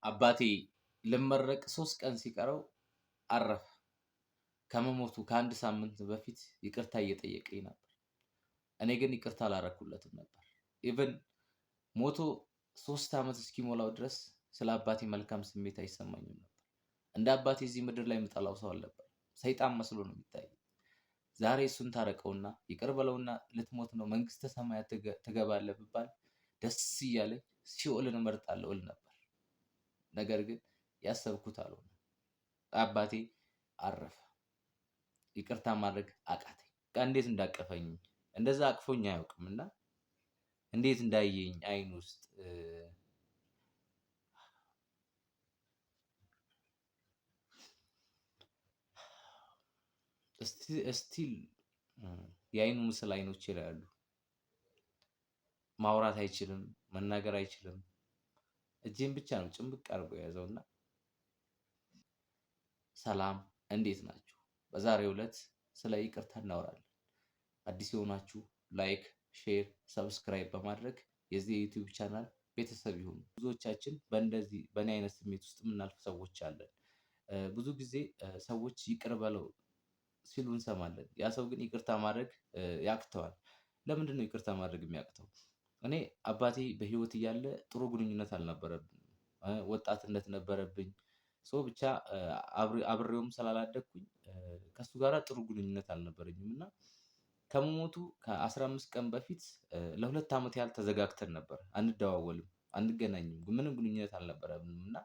አባቴ ልመረቅ 3 ቀን ሲቀረው አረፈ። ከመሞቱ ከአንድ ሳምንት በፊት ይቅርታ እየጠየቀኝ ነበር። እኔ ግን ይቅርታ አላረኩለትም ነበር። ኢቭን ሞቶ 3 ዓመት እስኪሞላው ድረስ ስለ አባቴ መልካም ስሜት አይሰማኝም ነበር። እንደ አባቴ እዚህ ምድር ላይ የምጠላው ሰው አልነበር። ሰይጣን መስሎ ነው የሚታየኝ። ዛሬ እሱን ታረቀውና ይቅር በለውና ልትሞት ነው መንግስተ ሰማያት ትገባለህ ብባል ደስ እያለኝ ሲኦልን እመርጣለሁ እል ነበር። ነገር ግን ያሰብኩት አልሆነ። አባቴ አረፈ። ይቅርታ ማድረግ አቃተኝ። እንዴት እንዳቀፈኝ እንደዛ አቅፎኝ አያውቅም እና እንዴት እንዳየኝ አይን ውስጥ ስቲል የአይኑ ምስል አይኖች ይላሉ። ማውራት አይችልም፣ መናገር አይችልም። እጄን ብቻ ነው ጭምብቅ አድርጎ የያዘውና ሰላም እንዴት ናችሁ? በዛሬው ዕለት ስለ ይቅርታ እናወራለን። አዲስ የሆናችሁ ላይክ፣ ሼር፣ ሰብስክራይብ በማድረግ የዚህ የዩቲዩብ ቻናል ቤተሰብ ይሁኑ። ብዙዎቻችን በእኔ አይነት ስሜት ውስጥ የምናልፍ ሰዎች አለን። ብዙ ጊዜ ሰዎች ይቅር በለው ሲሉ እንሰማለን። ያ ሰው ግን ይቅርታ ማድረግ ያቅተዋል። ለምንድን ነው ይቅርታ ማድረግ የሚያቅተው? እኔ አባቴ በህይወት እያለ ጥሩ ግንኙነት አልነበረብንም። ወጣትነት ነበረብኝ። ብቻ አብሬውም ስላላደግኩኝ ከሱ ጋር ጥሩ ግንኙነት አልነበረኝም እና ከመሞቱ ከ15 ቀን በፊት ለ2 ዓመት ያህል ተዘጋግተን ነበር። አንደዋወልም፣ አንገናኝም፣ ምንም ግንኙነት አልነበረንም እና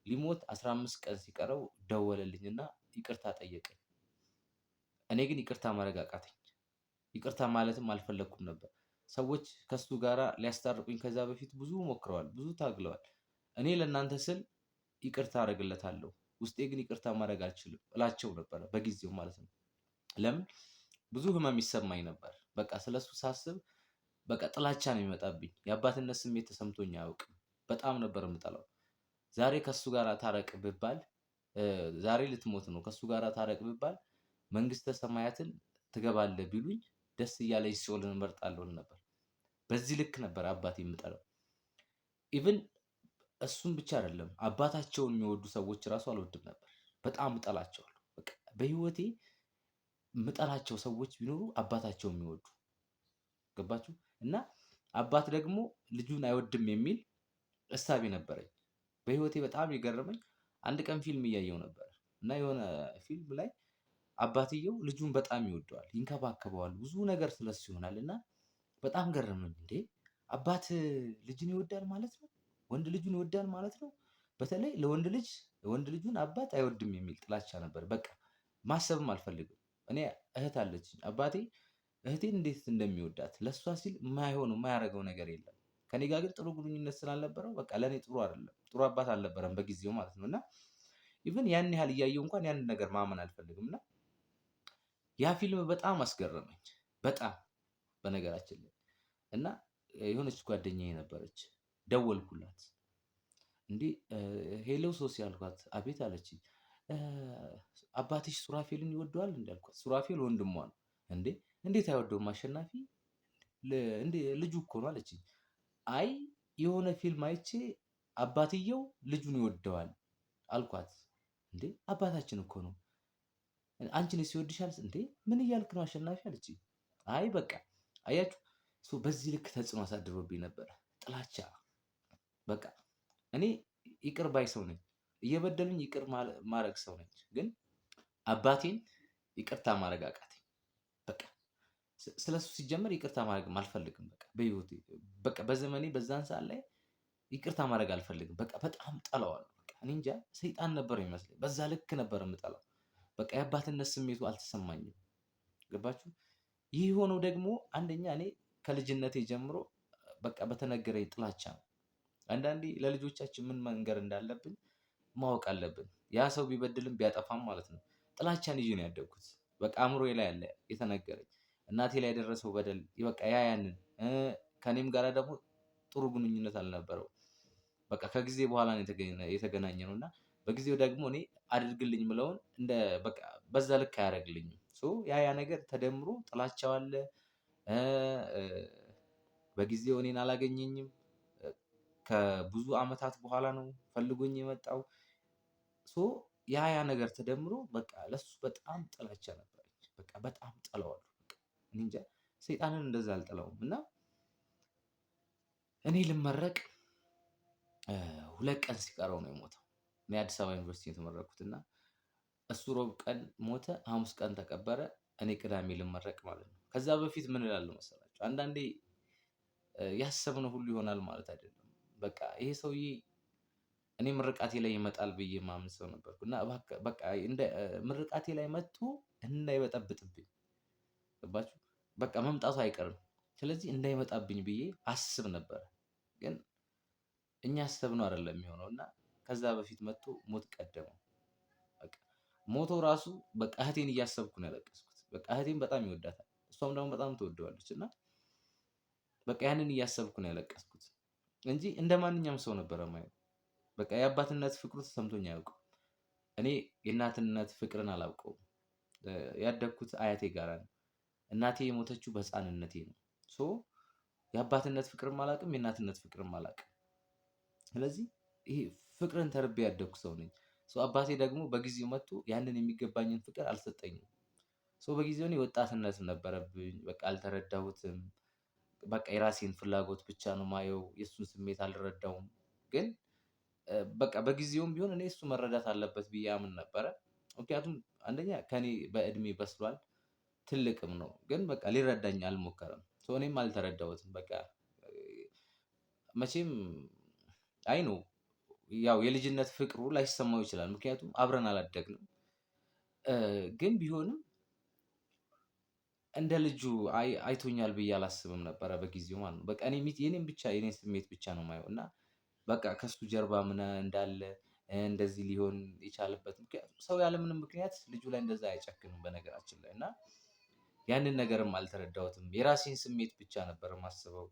ሊሞት 15 ቀን ሲቀረው ደወለልኝና ይቅርታ ጠየቀኝ። እኔ ግን ይቅርታ ማድረግ አቃተኝ። ይቅርታ ማለትም አልፈለግኩም ነበር። ሰዎች ከሱ ጋራ ሊያስታርቁኝ ከዛ በፊት ብዙ ሞክረዋል፣ ብዙ ታግለዋል። እኔ ለእናንተ ስል ይቅርታ አደርግለታለሁ፣ ውስጤ ግን ይቅርታ ማድረግ አልችልም እላቸው ነበረ በጊዜው ማለት ነው። ለምን? ብዙ ህመም ይሰማኝ ነበር። በቃ ስለሱ ሳስብ በቃ ጥላቻ ነው የሚመጣብኝ። የአባትነት ስሜት ተሰምቶኝ አያውቅም። በጣም ነበር የምጠላው። ዛሬ ከሱ ጋር ታረቅ ብባል፣ ዛሬ ልትሞት ነው ከሱ ጋር ታረቅ ብባል መንግስተ ሰማያትን ትገባለህ ቢሉኝ ደስ እያለኝ ሲኦልን እመርጣለሁ ነበር። በዚህ ልክ ነበር አባቴ የምጠላው። ኢቭን እሱም ብቻ አይደለም፣ አባታቸውን የሚወዱ ሰዎች እራሱ አልወድም ነበር። በጣም እጠላቸዋለሁ። በቃ በህይወቴ የምጠላቸው ሰዎች ቢኖሩ አባታቸውን የሚወዱ ገባችሁ? እና አባት ደግሞ ልጁን አይወድም የሚል እሳቤ ነበረኝ። በህይወቴ በጣም የገረመኝ አንድ ቀን ፊልም እያየው ነበር እና የሆነ ፊልም ላይ አባትየው ልጁን በጣም ይወደዋል፣ ይንከባከበዋል፣ ብዙ ነገር ስለሱ ይሆናል እና በጣም ገረመኝ። እንዴ አባት ልጅን ይወዳል ማለት ነው? ወንድ ልጁን ይወዳል ማለት ነው? በተለይ ለወንድ ልጁን አባት አይወድም የሚል ጥላቻ ነበር። በቃ ማሰብም አልፈልግም። እኔ እህት አለችኝ። አባቴ እህቴን እንዴት እንደሚወዳት ለእሷ ሲል የማያደርገው ነገር የለም። ከኔ ጋር ግን ጥሩ ግንኙነት ስላልነበረው በቃ ለእኔ ጥሩ አይደለም፣ ጥሩ አባት አልነበረም በጊዜው ማለት ነው እና ኢቭን ያን ያህል እያየው እንኳን ያንን ነገር ማመን አልፈልግም እና ያ ፊልም በጣም አስገረመኝ። በጣም በነገራችን ላይ እና የሆነች ጓደኛዬ ነበረች። ደወልኩላት። እንዴ ሄሎ ሶሲ አልኳት። አቤት አለችኝ። አባትሽ ሱራፌልን ይወደዋል እንዴ አልኳት። ሱራፌል ወንድሟ ነው። እንዴ እንዴት አይወደውም አሸናፊ? እንዴ ልጁ እኮ ነው አለችኝ። አይ የሆነ ፊልም አይቼ አባትየው ልጁን ይወደዋል አልኳት። እንዴ አባታችን እኮ ነው፣ አንቺንስ ይወድሻል እንዴ? ምን እያልክ ነው አሸናፊ አለችኝ። አይ በቃ አያችሁ፣ በዚህ ልክ ተጽዕኖ አሳድሮብኝ ነበረ ጥላቻ። በቃ እኔ ይቅር ባይ ሰው ነኝ፣ እየበደሉኝ ይቅር ማድረግ ሰው ነኝ። ግን አባቴን ይቅርታ ማድረግ አቃተኝ። በቃ ስለሱ ሲጀመር ይቅርታ ማድረግ አልፈልግም። በቃ በህይወቴ በቃ በዘመኔ በዛን ሰዓት ላይ ይቅርታ ማድረግ አልፈልግም። በቃ በጣም ጠላዋለሁ። በቃ እኔ እንጃ ሰይጣን ነበር የሚመስለኝ። በዛ ልክ ነበር የምጠላው። በቃ የአባትነት ስሜቱ አልተሰማኝም። ገባችሁ? ይህ የሆነው ደግሞ አንደኛ እኔ ከልጅነቴ ጀምሮ በቃ በተነገረኝ ጥላቻ ነው። አንዳንዴ ለልጆቻችን ምን መንገር እንዳለብን ማወቅ አለብን። ያ ሰው ቢበድልም ቢያጠፋም ማለት ነው። ጥላቻን ይዤ ነው ያደግኩት። በቃ አእምሮዬ ላይ ያለ የተነገረኝ እናቴ ላይ የደረሰው በደል በቃ ያንን ከኔም ጋር ደግሞ ጥሩ ግንኙነት አልነበረው። በቃ ከጊዜ በኋላ ነው የተገናኘነው እና በጊዜው ደግሞ እኔ አድርግልኝ ምለውን በቃ በዛ ልክ አያደርግልኝም። ያ ነገር ተደምሮ ጥላቻው አለ። በጊዜው እኔን አላገኘኝም። ከብዙ አመታት በኋላ ነው ፈልጎኝ የመጣው ሶ ያ ነገር ተደምሮ በቃ ለሱ በጣም ጥላቻ ነበረኝ። በቃ በጣም ጠላዋለሁ። በቃ እኔ እንጃ ሰይጣንን እንደዛ አልጠላውም። እና እኔ ልመረቅ 2 ቀን ሲቀረው ነው የሞተው። እኔ አዲስ አበባ ዩኒቨርሲቲ የተመረኩት እና እሱ ሮብ ቀን ሞተ፣ ሐሙስ ቀን ተቀበረ። እኔ ቅዳሜ ልመረቅ ማለት ነው። ከዛ በፊት ምን እላለሁ መሰላችሁ? አንዳንዴ ያሰብነው ሁሉ ይሆናል ማለት አይደለም። በቃ ይሄ ሰውዬ እኔ ምርቃቴ ላይ ይመጣል ብዬ ማምን ሰው ነበርኩ እና በቃ እንደ ምርቃቴ ላይ መጥቶ እንዳይበጠብጥብኝ፣ ገባችሁ? በቃ መምጣቱ አይቀርም። ስለዚህ እንዳይመጣብኝ ብዬ አስብ ነበር። ግን እኛ አሰብነው አይደለም የሚሆነው እና ከዛ በፊት መጥቶ ሞት ቀደመው። በቃ ሞቶ ራሱ በቃ እህቴን እያሰብኩ ነው ያለቀስኩት። በቃ እህቴን በጣም ይወዳታል፣ እሷም ደግሞ በጣም ትወደዋለች እና በቃ ያንን እያሰብኩ ነው ያለቀስኩት እንጂ እንደ ማንኛውም ሰው ነበረ ማየው። በቃ የአባትነት ፍቅሩ ተሰምቶኝ አያውቅም። እኔ የእናትነት ፍቅርን አላውቀውም። ያደግኩት አያቴ ጋር ነው። እናቴ የሞተችው በህፃንነቴ ነው። ሶ የአባትነት ፍቅርም አላውቅም፣ የእናትነት ፍቅርም አላውቅም። ስለዚህ ይሄ ፍቅርን ተርቤ ያደግኩ ሰው ነኝ። አባቴ ደግሞ በጊዜው መጥቶ ያንን የሚገባኝን ፍቅር አልሰጠኝም። በጊዜው እኔ ወጣትነት ነበረብኝ። በቃ አልተረዳሁትም። በቃ የራሴን ፍላጎት ብቻ ነው ማየው፣ የእሱን ስሜት አልረዳውም። ግን በቃ በጊዜውም ቢሆን እኔ እሱ መረዳት አለበት ብዬ አምን ነበረ። ምክንያቱም አንደኛ ከኔ በእድሜ በስሏል፣ ትልቅም ነው። ግን በቃ ሊረዳኝ አልሞከረም። እኔም አልተረዳሁትም። በቃ መቼም አይ ነው ያው የልጅነት ፍቅሩ ላይሰማው ይችላል። ምክንያቱም አብረን አላደግንም። ግን ቢሆንም እንደ ልጁ አይቶኛል ብዬ አላስብም ነበረ በጊዜው ማለት ነው። በቃ የኔን ብቻ የኔን ስሜት ብቻ ነው ማየው እና በቃ ከሱ ጀርባ ምን እንዳለ እንደዚህ ሊሆን የቻለበት ምክንያት ሰው ያለምንም ምክንያት ልጁ ላይ እንደዛ አይጨክንም በነገራችን ላይ እና ያንን ነገርም አልተረዳሁትም። የራሴን ስሜት ብቻ ነበር የማስበው።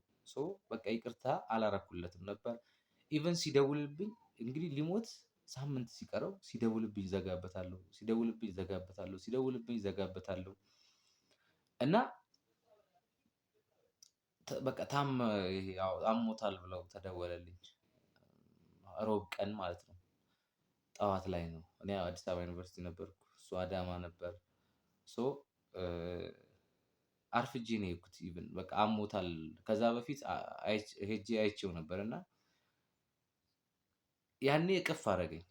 በቃ ይቅርታ አላረኩለትም ነበር። ኢቨን ሲደውልብኝ እንግዲህ ሊሞት ሳምንት ሲቀረው ሲደውልብኝ ዘጋበታለሁ፣ ሲደውልብኝ ዘጋበታለሁ፣ ሲደውልብኝ ዘጋበታለሁ እና በቃ አሞታል ብለው ተደወለልኝ። ሮብ ቀን ማለት ነው፣ ጠዋት ላይ ነው። እኔ አዲስ አበባ ዩኒቨርሲቲ ነበርኩ፣ እሱ አዳማ ነበር። አርፍጄ ነው የሄድኩት። ኢቭን በቃ አሞታል። ከዛ በፊት ሄጄ አይቼው ነበር እና ያኔ እቅፍ አደረገኝ።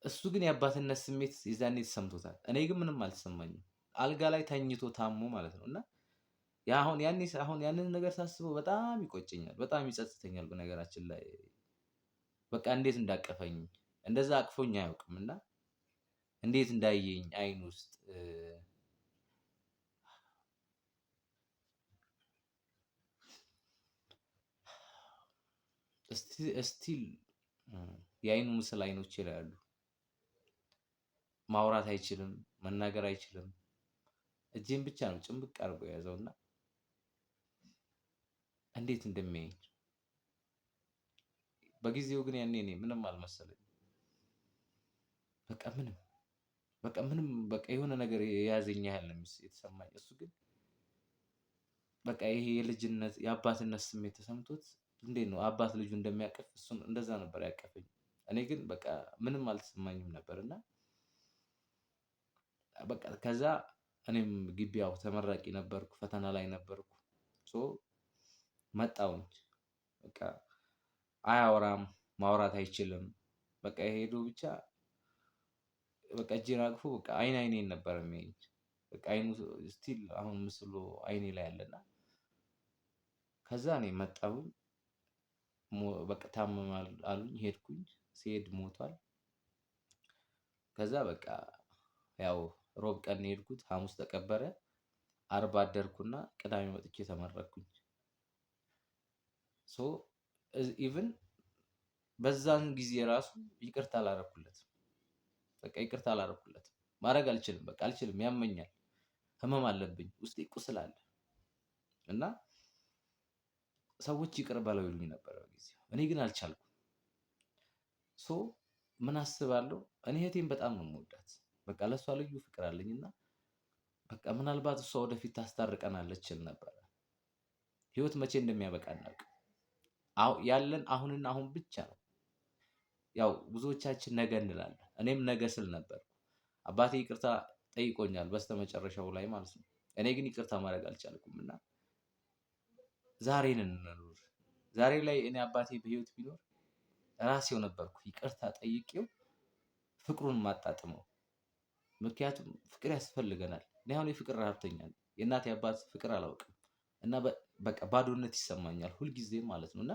እሱ ግን የአባትነት ስሜት የዛኔ ተሰምቶታል። እኔ ግን ምንም አልተሰማኝም። አልጋ ላይ ተኝቶ ታሞ ማለት ነው እና አሁን ያንን ነገር ሳስበው በጣም ይቆጨኛል፣ በጣም ይጸጽተኛል። በነገራችን ላይ በቃ እንዴት እንዳቀፈኝ እንደዛ አቅፎኝ አያውቅም እና እንዴት እንዳየኝ አይን ውስጥ ስቲል የአይኑ ምስል አይኖቼ ላይ አሉ። ማውራት አይችልም፣ መናገር አይችልም። እጄን ብቻ ነው ጭምብቅ አድርጎ የያዘውና እንዴት እንደሚያየኝ በጊዜው ግን ያኔ እኔ ምንም አልመሰለኝም። በቃ ምንም በቃ የሆነ ነገር የያዘኝ ያህል ነው የተሰማኝ። እሱ ግን በቃ ይሄ የልጅነት የአባትነት ስሜት ተሰምቶት እንዴት ነው አባት ልጁ እንደሚያቅፍ እሱን እንደዛ ነበር ያቀፈኝ። እኔ ግን በቃ ምንም አልተሰማኝም ነበር እና በቃ ከዛ እኔም ግቢ ያው ተመራቂ ነበርኩ፣ ፈተና ላይ ነበርኩ። መጣሁኝ። በቃ አያወራም፣ ማውራት አይችልም። በቃ የሄዱ ብቻ በቃ እጄን አቅፎ በቃ አይኔን ነበር የሚያየኝ። በቃ አይኑ ስቲል አሁን ምስሉ አይኔ ላይ አለና ከዛ እኔ መጣሁኝ። በቃ ታመማል አሉኝ፣ ሄድኩኝ። ሲሄድ ሞቷል። ከዛ በቃ ያው ሮብ ቀን የሄድኩት፣ ሐሙስ ተቀበረ። አርብ አደርኩና ቅዳሜ መጥቼ ተመረቅኩኝ። ኢቭን በዛን ጊዜ ራሱ ይቅርታ አላረኩለትም። በቃ ይቅርታ አላረኩለትም። ማድረግ አልችልም። በቃ አልችልም፣ ያመኛል፣ ህመም አለብኝ፣ ውስጤ ቁስል አለ እና ሰዎች ይቅር በለው ይሉኝ ነበር በጊዜው። እኔ ግን አልቻልኩም። ምን አስባለሁ እኔ እህቴን በጣም ነው የምወዳት። በቃ ለእሷ ልዩ ፍቅር አለኝና በቃ ምናልባት እሷ ወደፊት ታስታርቀናለች እል ነበረ። ህይወት መቼ እንደሚያበቃ አናውቅም። ያለን አሁንና አሁን ብቻ ነው። ያው ብዙዎቻችን ነገ እንላለን። እኔም ነገ ስል ነበር። አባቴ ይቅርታ ጠይቆኛል በስተመጨረሻው ላይ ማለት ነው። እኔ ግን ይቅርታ ማድረግ አልቻልኩም እና ዛሬን እንኑር። ዛሬ ላይ እኔ አባቴ በህይወት ቢኖር ራሴው ነበርኩ ይቅርታ ጠይቄው ፍቅሩን ማጣጥመው። ምክንያቱም ፍቅር ያስፈልገናል። እኔ አሁን የፍቅር ረሀብተኛ ነኝ። የእናት የአባት ፍቅር አላውቅም እና በቃ ባዶነት ይሰማኛል ሁልጊዜም ማለት ነው። እና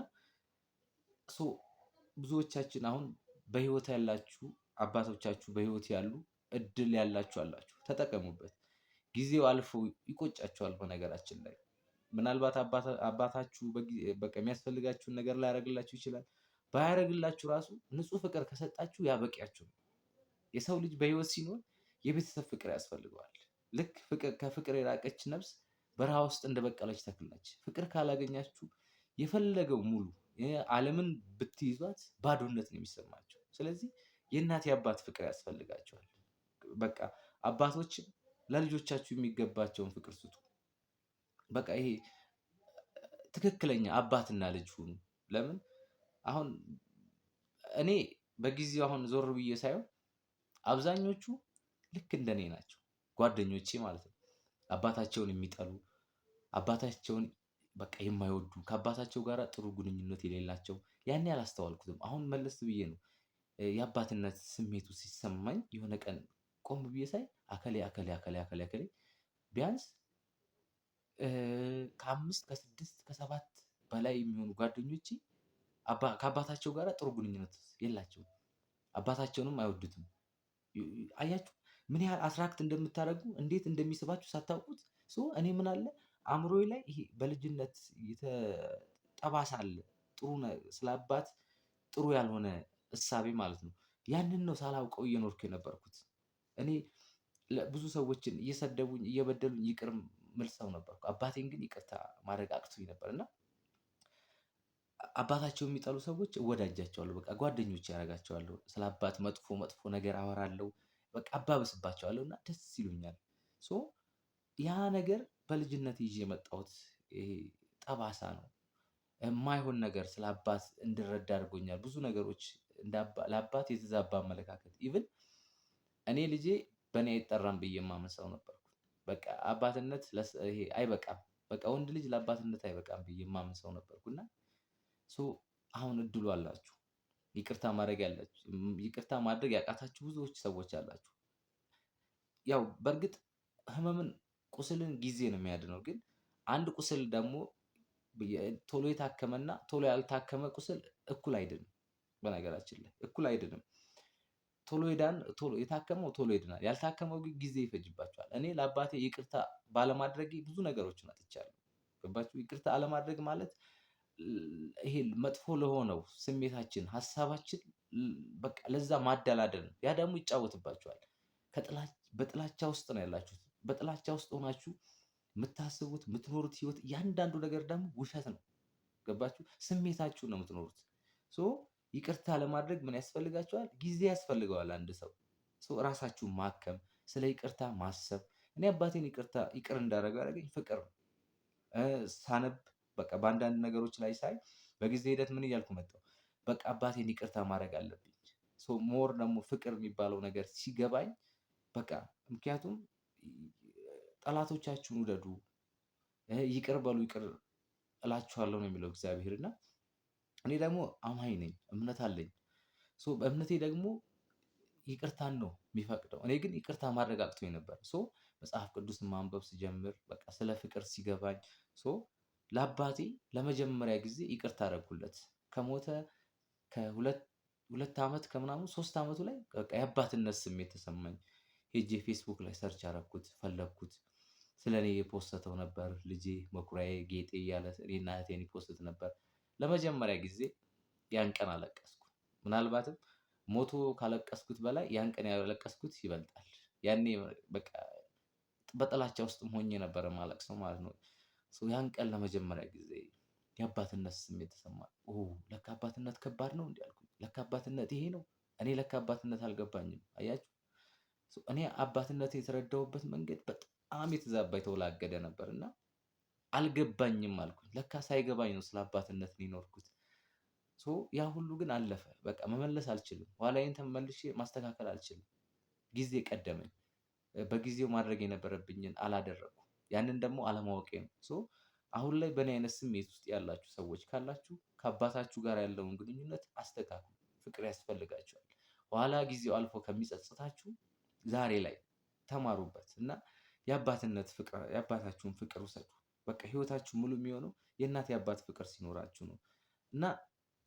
ብዙዎቻችን አሁን በህይወት ያላችሁ አባቶቻችሁ በህይወት ያሉ እድል ያላችሁ አላችሁ፣ ተጠቀሙበት። ጊዜው አልፎ ይቆጫችኋል። በነገራችን ላይ ምናልባት አባታችሁ በቃ የሚያስፈልጋችሁን ነገር ላያደርግላችሁ ይችላል። ባያደርግላችሁ ራሱ ንጹህ ፍቅር ከሰጣችሁ ያበቂያችሁ ነው። የሰው ልጅ በህይወት ሲኖር የቤተሰብ ፍቅር ያስፈልገዋል። ልክ ከፍቅር የራቀች ነፍስ በረሃ ውስጥ እንደበቀለች ተክል ነች። ፍቅር ካላገኛችሁ የፈለገው ሙሉ ዓለምን ብትይዟት ባዶነት ነው የሚሰማቸው። ስለዚህ የእናት የአባት ፍቅር ያስፈልጋቸዋል። በቃ አባቶችም ለልጆቻችሁ የሚገባቸውን ፍቅር ስጡ። በቃ ይሄ ትክክለኛ አባትና ልጅ ሁኑ። ለምን አሁን እኔ በጊዜው አሁን ዞር ብዬ ሳይሆን አብዛኞቹ ልክ እንደኔ ናቸው፣ ጓደኞቼ ማለት ነው። አባታቸውን የሚጠሉ አባታቸውን በቃ የማይወዱ ከአባታቸው ጋር ጥሩ ግንኙነት የሌላቸው ያኔ አላስተዋልኩትም። አሁን መለስ ብዬ ነው የአባትነት ስሜቱ ሲሰማኝ የሆነ ቀን ቆም ብዬ ሳይ አከሌ አከሌ አከሌ አከሌ አከሌ ቢያንስ ከ5 ከ6 ከ7 በላይ የሚሆኑ ጓደኞቼ ከአባታቸው ጋር ጥሩ ግንኙነት የላቸውም። አባታቸውንም አይወዱትም። አያችሁ ምን ያህል አትራክት እንደምታደርጉ እንዴት እንደሚስባችሁ ሳታውቁት። እኔ ምን አለ አእምሮዬ ላይ ይሄ በልጅነት ጠባሳ አለ። ስለ አባት ጥሩ ያልሆነ እሳቤ ማለት ነው። ያንን ነው ሳላውቀው እየኖርኩ የነበርኩት። እኔ ብዙ ሰዎችን እየሰደቡኝ እየበደሉኝ ይቅር ምል ሰው ነበርኩ። አባቴን ግን ይቅርታ ማድረግ አቅቶኝ ነበር እና አባታቸው የሚጠሉ ሰዎች እወዳጃቸዋለሁ። በቃ ጓደኞቼ ያደርጋቸዋለሁ። ስለ አባት መጥፎ መጥፎ ነገር አወራለሁ። በቃ አባበስባቸዋለሁ እና ደስ ይሉኛል። ያ ነገር በልጅነት ይዤ የመጣሁት ይሄ ጠባሳ ነው። የማይሆን ነገር ስለ አባት እንድረዳ አድርጎኛል። ብዙ ነገሮች ለአባት የተዛባ አመለካከት ኢቭን እኔ ልጄ በእኔ አይጠራም ብዬ የማምን ሰው ነበርኩ። በቃ አባትነት ይሄ አይበቃም፣ በቃ ወንድ ልጅ ለአባትነት አይበቃም ብዬ የማምን ሰው ነበርኩና አሁን እድሉ አላችሁ። ይቅርታ ማድረግ ያቃታችሁ ብዙዎች ሰዎች አላችሁ። ያው በእርግጥ ህመምን ቁስልን ጊዜ ነው የሚያድነው። ግን አንድ ቁስል ደግሞ ቶሎ የታከመና ቶሎ ያልታከመ ቁስል እኩል አይድንም። በነገራችን ላይ እኩል አይድንም። ቶሎ የታከመው ቶሎ ይድናል፣ ያልታከመው ግን ጊዜ ይፈጅባቸዋል። እኔ ለአባቴ ይቅርታ ባለማድረጌ ብዙ ነገሮችን አጥቻለሁ። ገባችሁ? ይቅርታ አለማድረግ ማለት ይሄ መጥፎ ለሆነው ስሜታችን ሀሳባችን በቃ ለዛ ማደላደል ነው። ያ ደግሞ ይጫወትባቸዋል። በጥላቻ ውስጥ ነው ያላችሁት። በጥላቻ ውስጥ ሆናችሁ የምታስቡት የምትኖሩት ህይወት እያንዳንዱ ነገር ደግሞ ውሸት ነው። ገባችሁ? ስሜታችሁን ነው የምትኖሩት። ይቅርታ ለማድረግ ምን ያስፈልጋቸዋል? ጊዜ ያስፈልገዋል። አንድ ሰው ራሳችሁን ማከም፣ ስለ ይቅርታ ማሰብ። እኔ አባቴን ይቅር እንዳደረገ ያደረገኝ ፍቅር ነው። ሳነብ በቃ በአንዳንድ ነገሮች ላይ ሳይ በጊዜ ሂደት ምን እያልኩ መጣሁ? በቃ አባቴን ይቅርታ ማድረግ አለብኝ። ሞር ደግሞ ፍቅር የሚባለው ነገር ሲገባኝ በቃ ምክንያቱም ጠላቶቻችሁን ውደዱ፣ ይቅር በሉ፣ ይቅር እላችኋለሁ ነው የሚለው እግዚአብሔር። እና እኔ ደግሞ አማኝ ነኝ፣ እምነት አለኝ። በእምነቴ ደግሞ ይቅርታን ነው የሚፈቅደው። እኔ ግን ይቅርታ ማድረግ አቅቶኝ ነበር። መጽሐፍ ቅዱስን ማንበብ ስጀምር በቃ ስለ ፍቅር ሲገባኝ ለአባቴ ለመጀመሪያ ጊዜ ይቅርታ አደረኩለት። ከሞተ ከሁለት ዓመት ከምናምን 3 ዓመቱ ላይ በቃ የአባትነት ስሜት ተሰማኝ። ሄጄ ፌስቡክ ላይ ሰርች አደረኩት፣ ፈለግኩት። ስለ እኔ የፖስተው ነበር። ልጄ መኩሪያዬ ጌጤ እያለ እኔና እህቴን ይፖስት ነበር። ለመጀመሪያ ጊዜ ያን ቀን አለቀስኩ። ምናልባትም ሞቶ ካለቀስኩት በላይ ያን ቀን ያለቀስኩት ይበልጣል። ያኔ በቃ በጥላቻ ውስጥም ሆኜ ነበር የማለቅሰው ማለት ነው። ያን ቀን ለመጀመሪያ ጊዜ የአባትነት ስሜት ተሰማኝ። ለካ አባትነት ከባድ ነው እንዲህ አልኩኝ። ለካ አባትነት ይሄ ነው። እኔ ለካ አባትነት አልገባኝም። አያችሁ፣ እኔ አባትነት የተረዳሁበት መንገድ በጣም የተዛባ የተወላገደ ነበር እና አልገባኝም አልኩኝ። ለካ ሳይገባኝ ነው ስለ አባትነት የኖርኩት። ያ ሁሉ ግን አለፈ። በቃ መመለስ አልችልም። ኋላዬን ተመልሼ ማስተካከል አልችልም። ጊዜ ቀደመኝ። በጊዜው ማድረግ የነበረብኝን አላደረኩም። ያንን ደግሞ አለማወቄ ነው። አሁን ላይ በእኔ አይነት ስሜት ውስጥ ያላችሁ ሰዎች ካላችሁ ከአባታችሁ ጋር ያለውን ግንኙነት አስተካክሉ። ፍቅር ያስፈልጋችኋል። ኋላ ጊዜው አልፎ ከሚጸጽታችሁ ዛሬ ላይ ተማሩበት እና የአባታችሁን ፍቅር ውሰዱ። በቃ ህይወታችሁ ሙሉ የሚሆነው የእናት የአባት ፍቅር ሲኖራችሁ ነው። እና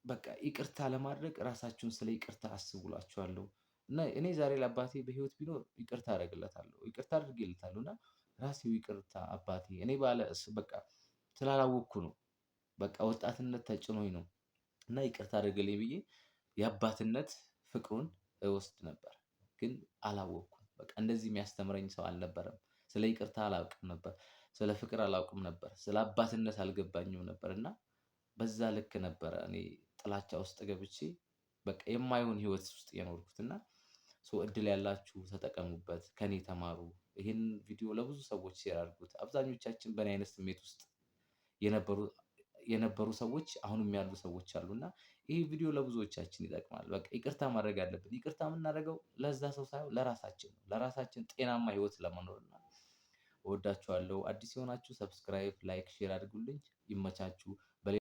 በቃ ይቅርታ ለማድረግ ራሳችሁን ስለ ይቅርታ አስቡላችኋለሁ። እና እኔ ዛሬ ለአባቴ በህይወት ቢኖር ይቅርታ አደርግለታለሁ፣ ይቅርታ አድርጌለታለሁ። እና ራሴው ይቅርታ አባቴ እኔ በቃ ስላላወቅኩ ነው። በቃ ወጣትነት ተጭኖኝ ነው። እና ይቅርታ አድርግልኝ ብዬ የአባትነት ፍቅሩን እወስድ ነበር። ግን አላወቅኩም። በቃ እንደዚህ የሚያስተምረኝ ሰው አልነበረም። ስለ ይቅርታ አላውቅም ነበር። ስለ ፍቅር አላውቅም ነበር። ስለ አባትነት አልገባኝም ነበር። እና በዛ ልክ ነበረ እኔ ጥላቻ ውስጥ ገብቼ በቃ የማይሆን ህይወት ውስጥ የኖርኩት። እና እድል ያላችሁ ተጠቀሙበት፣ ከኔ ተማሩ። ይህን ቪዲዮ ለብዙ ሰዎች ሼር አድርጉት። አብዛኞቻችን በእኔ አይነት ስሜት ውስጥ የነበሩ ሰዎች አሁንም ያሉ ሰዎች አሉ እና ይህ ቪዲዮ ለብዙዎቻችን ይጠቅማል። በቃ ይቅርታ ማድረግ አለብን። ይቅርታ የምናደርገው ለዛ ሰው ሳይሆን ለራሳችን ነው። ለራሳችን ጤናማ ህይወት ለመኖር እና እወዳችኋለሁ። አዲስ የሆናችሁ ሰብስክራይብ፣ ላይክ፣ ሼር አድርጉልኝ። ይመቻችሁ።